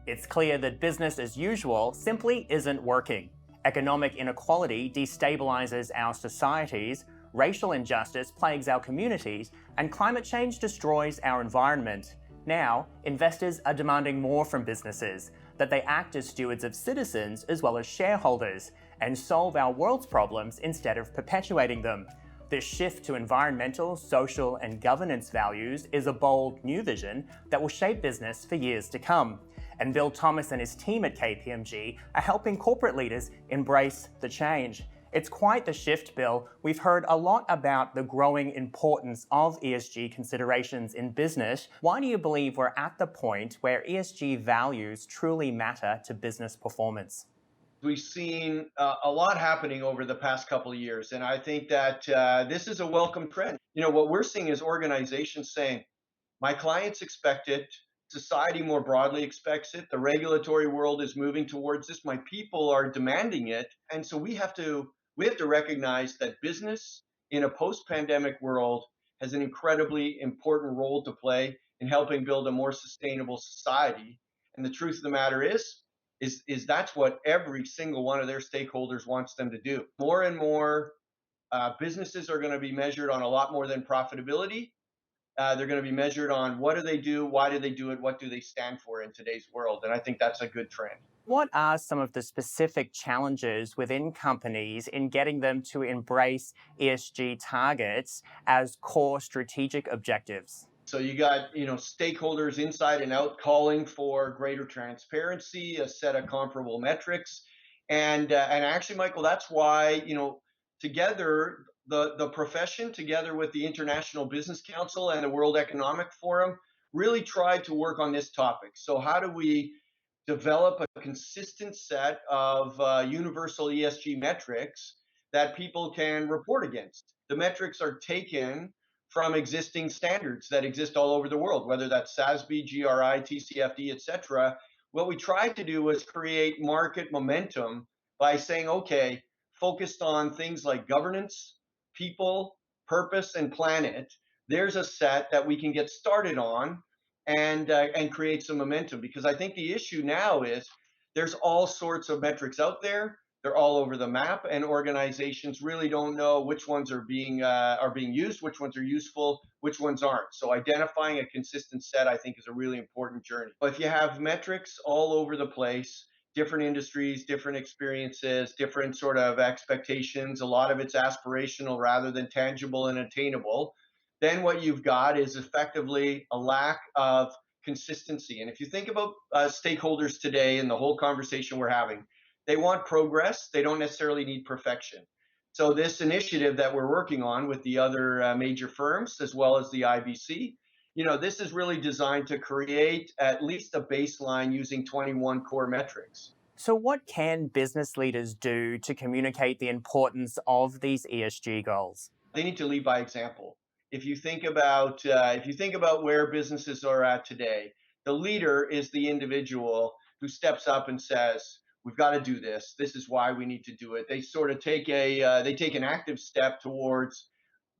It's clear that business as usual simply isn't working. Economic inequality destabilizes our societies, racial injustice plagues our communities, and climate change destroys our environment. Now, investors are demanding more from businesses, that they act as stewards of citizens as well as shareholders, and solve our world's problems instead of perpetuating them. This shift to environmental, social, and governance values is a bold new vision that will shape business for years to come. And Bill Thomas and his team at KPMG are helping corporate leaders embrace the change. It's quite the shift, Bill. We've heard a lot about the growing importance of ESG considerations in business. Why do you believe we're at the point where ESG values truly matter to business performance? We've seen a lot happening over the past couple of years, and I think that this is a welcome trend. What we're seeing is organizations saying, my clients expect it, society more broadly expects it, the regulatory world is moving towards this, my people are demanding it, and so we have to recognize that business in a post-pandemic world has an incredibly important role to play in helping build a more sustainable society. And the truth of the matter is that's what every single one of their stakeholders wants them to do. More and more businesses are going to be measured on a lot more than profitability. They're going to be measured on what do they do, why do they do it, what do they stand for in today's world, and I think that's a good trend. What are some of the specific challenges within companies in getting them to embrace ESG targets as core strategic objectives? So you got stakeholders inside and out calling for greater transparency, a set of comparable metrics, and actually, Michael, that's why together the profession, together with the International Business Council and the World Economic Forum, really tried to work on this topic. So how do we develop a consistent set of universal ESG metrics that people can report against? The metrics are taken from existing standards that exist all over the world, whether that's SASB, GRI, TCFD, et cetera. What we tried to do was create market momentum by saying, okay, focused on things like governance, people, purpose, and planet, there's a set that we can get started on and create some momentum. Because I think the issue now is there's all sorts of metrics out there. They're all over the map, and organizations really don't know which ones are being used, which ones are useful, which ones aren't. So identifying a consistent set, I think, is a really important journey. But if you have metrics all over the place, different industries, different experiences, different sort of expectations, a lot of it's aspirational rather than tangible and attainable, then what you've got is effectively a lack of consistency. And if you think about stakeholders today and the whole conversation we're having, they want progress. They don't necessarily need perfection. So this initiative that we're working on with the other major firms, as well as the IBC, this is really designed to create at least a baseline using 21 core metrics. So, what can business leaders do to communicate the importance of these ESG goals? They need to lead by example. If you think about where businesses are at today, the leader is the individual who steps up and says, "We've got to do this. This is why we need to do it." They sort of take an active step towards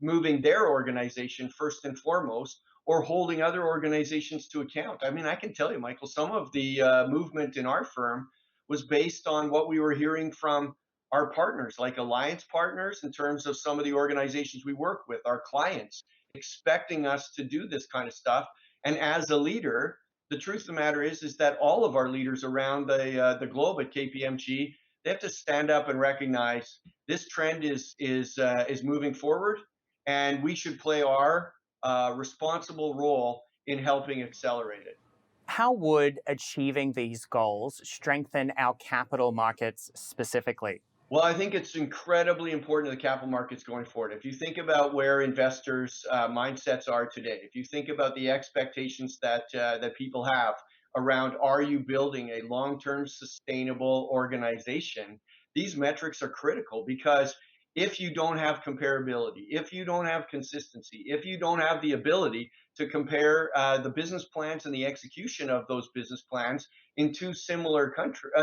moving their organization first and foremost, or holding other organizations to account. I mean, I can tell you, Michael, some of the movement in our firm was based on what we were hearing from our partners, like alliance partners, in terms of some of the organizations we work with, our clients, expecting us to do this kind of stuff. And as a leader, the truth of the matter is that all of our leaders around the globe at KPMG, they have to stand up and recognize this trend is moving forward, and we should play our responsible role in helping accelerate it. How would achieving these goals strengthen our capital markets specifically? Well, I think it's incredibly important to the capital markets going forward. If you think about where investors' mindsets are today, if you think about the expectations that people have around, are you building a long-term sustainable organization? These metrics are critical because if you don't have comparability, if you don't have consistency, if you don't have the ability to compare the business plans and the execution of those business plans in two similar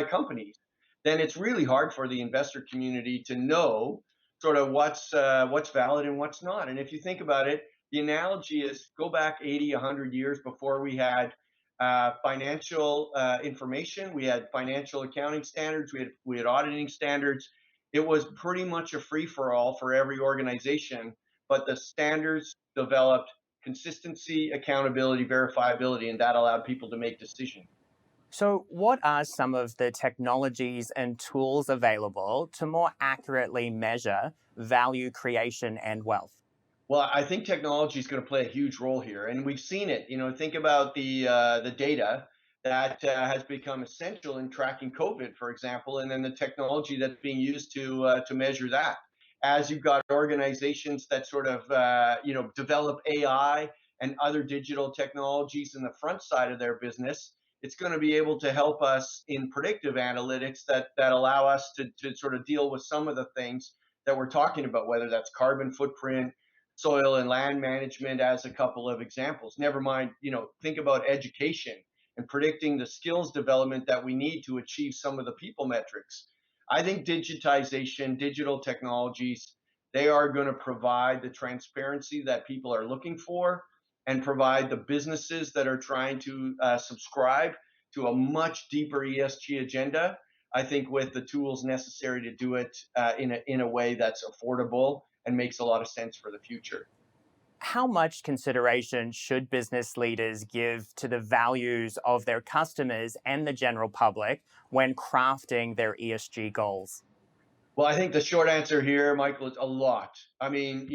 companies, then it's really hard for the investor community to know sort of what's valid and what's not. And if you think about it, the analogy is go back 80, 100 years before we had financial information. We had financial accounting standards. We had auditing standards. It was pretty much a free for all for every organization, but the standards developed consistency, accountability, verifiability, and that allowed people to make decisions. So, what are some of the technologies and tools available to more accurately measure value creation and wealth? Well, I think technology is going to play a huge role here, and we've seen it. Think about the data that has become essential in tracking COVID, for example, and then the technology that's being used to measure that. As you've got organizations that sort of develop AI and other digital technologies in the front side of their business, it's going to be able to help us in predictive analytics that allow us to sort of deal with some of the things that we're talking about, whether that's carbon footprint, soil and land management as a couple of examples. Never mind, think about education and predicting the skills development that we need to achieve some of the people metrics. I think digitization, digital technologies, they are going to provide the transparency that people are looking for and provide the businesses that are trying to subscribe to a much deeper ESG agenda. I think with the tools necessary to do it in a way that's affordable and makes a lot of sense for the future. How much consideration should business leaders give to the values of their customers and the general public when crafting their ESG goals? Well, I think the short answer here, Michael, is a lot. I mean,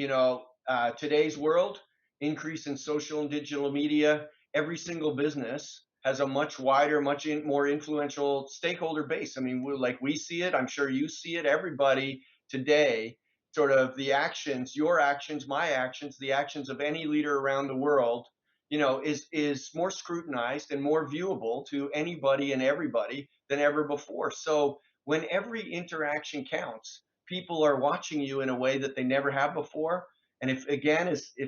today's world, increase in social and digital media, every single business has a much wider, more influential stakeholder base. I mean, like we see it, I'm sure you see it, everybody today, sort of the actions, your actions, my actions, the actions of any leader around the world, is more scrutinized and more viewable to anybody and everybody than ever before. So when every interaction counts, people are watching you in a way that they never have before. And if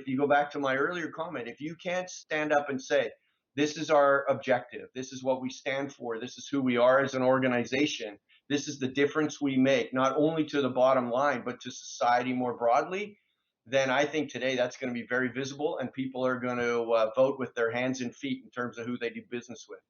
you go back to my earlier comment, if you can't stand up and say, this is our objective, this is what we stand for, this is who we are as an organization, this is the difference we make, not only to the bottom line, but to society more broadly, then I think today that's going to be very visible and people are going to vote with their hands and feet in terms of who they do business with.